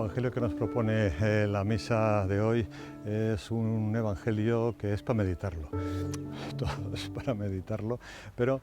Evangelio que nos propone la misa de hoy es un evangelio que es para meditarlo. Todo es para meditarlo, pero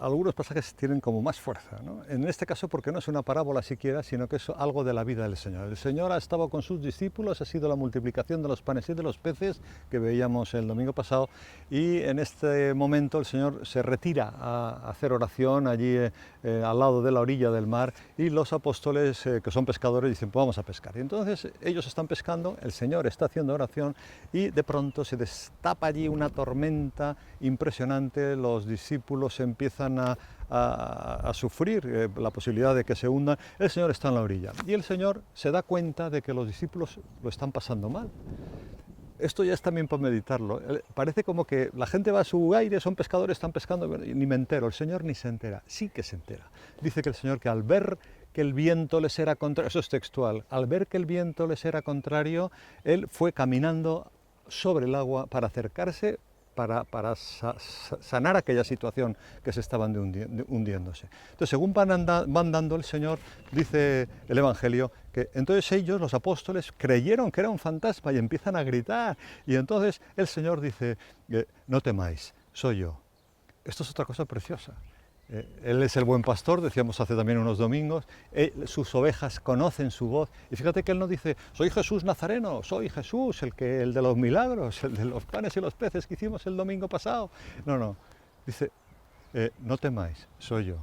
algunos pasajes tienen como más fuerza, ¿no? En este caso porque no es una parábola siquiera, sino que es algo de la vida del Señor. El Señor ha estado con sus discípulos, ha sido la multiplicación de los panes y de los peces que veíamos el domingo pasado, y en este momento el Señor se retira a hacer oración allí al lado de la orilla del mar, y los apóstoles que son pescadores dicen, pues vamos a pescar. Y entonces ellos están pescando, el Señor está haciendo oración y de pronto se destapa allí una tormenta impresionante, los discípulos empiezan a sufrir la posibilidad de que se hundan, el Señor está en la orilla y el Señor se da cuenta de que los discípulos lo están pasando mal. Esto ya es también para meditarlo. Parece como que la gente va a su aire, son pescadores, están pescando, ni me entero. El Señor ni se entera, sí que se entera. Dice que el Señor, que al ver que el viento les era contrario, eso es textual, al ver que el viento les era contrario, Él fue caminando sobre el agua para acercarse, para sanar aquella situación que se estaban hundiéndose. Entonces, según van dando el Señor, dice el Evangelio, que entonces ellos, los apóstoles, creyeron que era un fantasma y empiezan a gritar. Y entonces el Señor dice, no temáis, soy yo. Esto es otra cosa preciosa. Él es el buen pastor, decíamos hace también unos domingos, sus ovejas conocen su voz, y fíjate que él no dice, soy Jesús Nazareno, soy Jesús, el de los milagros, el de los panes y los peces que hicimos el domingo pasado. No, dice, no temáis, soy yo.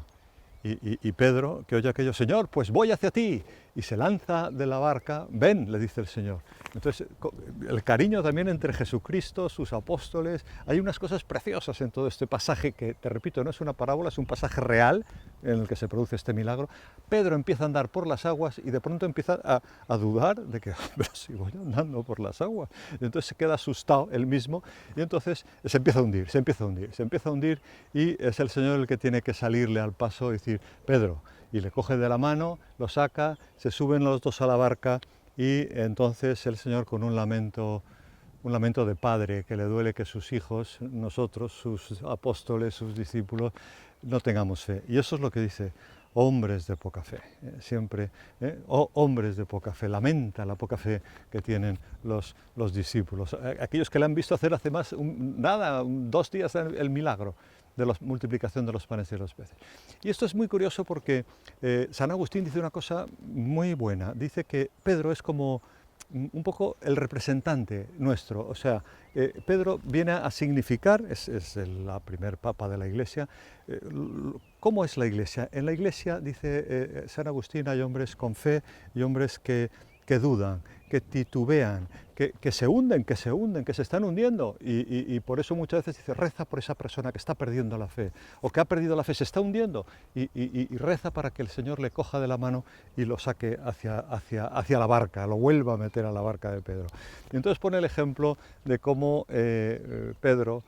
Y Pedro, que oye aquello, Señor, pues voy hacia ti, y se lanza de la barca, ven, le dice el Señor. Entonces, el cariño también entre Jesucristo, sus apóstoles, hay unas cosas preciosas en todo este pasaje que, te repito, no es una parábola, es un pasaje real en el que se produce este milagro. Pedro empieza a andar por las aguas y de pronto empieza a dudar de que, pero si voy andando por las aguas. Y entonces se queda asustado él mismo y entonces se empieza a hundir, y es el Señor el que tiene que salirle al paso y decir, Pedro, y le coge de la mano, lo saca, se suben los dos a la barca, y entonces el Señor, con un lamento de padre que le duele que sus hijos, nosotros, sus apóstoles, sus discípulos, no tengamos fe. Y eso es lo que dice, hombres de poca fe, siempre, hombres de poca fe, lamenta la poca fe que tienen los discípulos, aquellos que le han visto hacer hace más, 2 días el milagro de la multiplicación de los panes y los peces. Y esto es muy curioso porque San Agustín dice una cosa muy buena, dice que Pedro es como un poco el representante nuestro, o sea, Pedro viene a significar, es la primer papa de la Iglesia. ¿Cómo es la Iglesia? En la Iglesia, dice San Agustín, hay hombres con fe y hombres que dudan, que titubean, que se hunden, que se están hundiendo, y por eso muchas veces dice, reza por esa persona que está perdiendo la fe, o que ha perdido la fe, se está hundiendo, y reza para que el Señor le coja de la mano y lo saque hacia la barca, lo vuelva a meter a la barca de Pedro. Y entonces pone el ejemplo de cómo Pedro,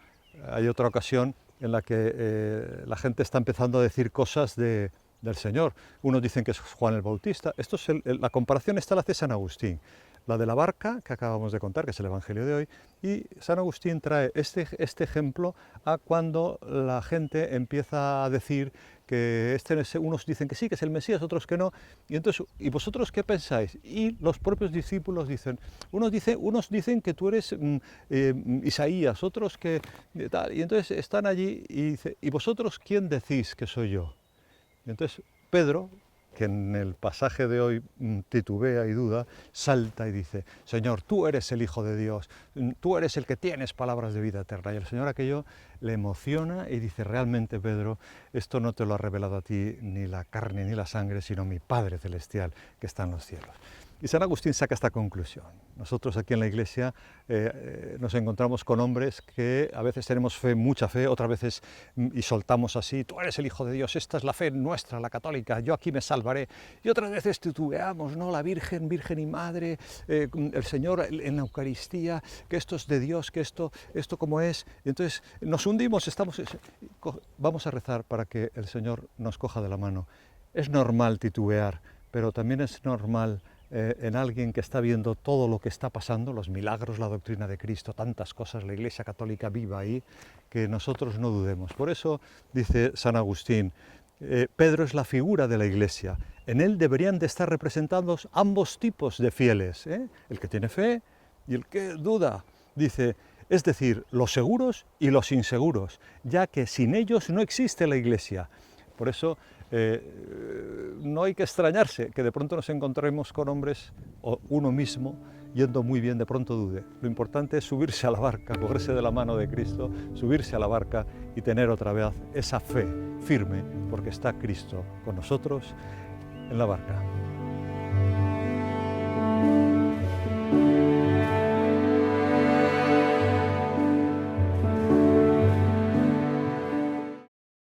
hay otra ocasión en la que la gente está empezando a decir cosas del Señor. Unos dicen que es Juan el Bautista. Esto es la comparación esta la hace San Agustín. La de la barca, que acabamos de contar, que es el Evangelio de hoy, y San Agustín trae este ejemplo a cuando la gente empieza a decir que unos dicen que sí, que es el Mesías, otros que no, y entonces, ¿y vosotros qué pensáis? Y los propios discípulos dicen, unos dicen que tú eres Isaías, otros que tal, y entonces están allí y dice, ¿y vosotros quién decís que soy yo? Y entonces Pedro, que en el pasaje de hoy titubea y duda, salta y dice, Señor, tú eres el Hijo de Dios, tú eres el que tienes palabras de vida eterna. Y el Señor aquello le emociona y dice, realmente, Pedro, esto no te lo ha revelado a ti ni la carne ni la sangre, sino mi Padre Celestial que está en los cielos. Y San Agustín saca esta conclusión. Nosotros aquí en la Iglesia nos encontramos con hombres que a veces tenemos fe, mucha fe, otras veces y soltamos así, tú eres el Hijo de Dios, esta es la fe nuestra, la católica, yo aquí me salvaré. Y otras veces titubeamos, ¿no? La Virgen y Madre, el Señor en la Eucaristía, que esto es de Dios, que esto como es. Y entonces nos hundimos, vamos a rezar para que el Señor nos coja de la mano. Es normal titubear, pero también es normal en alguien que está viendo todo lo que está pasando, los milagros, la doctrina de Cristo, tantas cosas, la Iglesia Católica viva ahí, que nosotros no dudemos. Por eso dice San Agustín, Pedro es la figura de la Iglesia. En él deberían de estar representados ambos tipos de fieles, el que tiene fe y el que duda. Dice, es decir, los seguros y los inseguros, ya que sin ellos no existe la Iglesia. Por eso no hay que extrañarse que de pronto nos encontremos con hombres o uno mismo yendo muy bien, de pronto dude. Lo importante es subirse a la barca, cogerse de la mano de Cristo, subirse a la barca y tener otra vez esa fe firme, porque está Cristo con nosotros en la barca.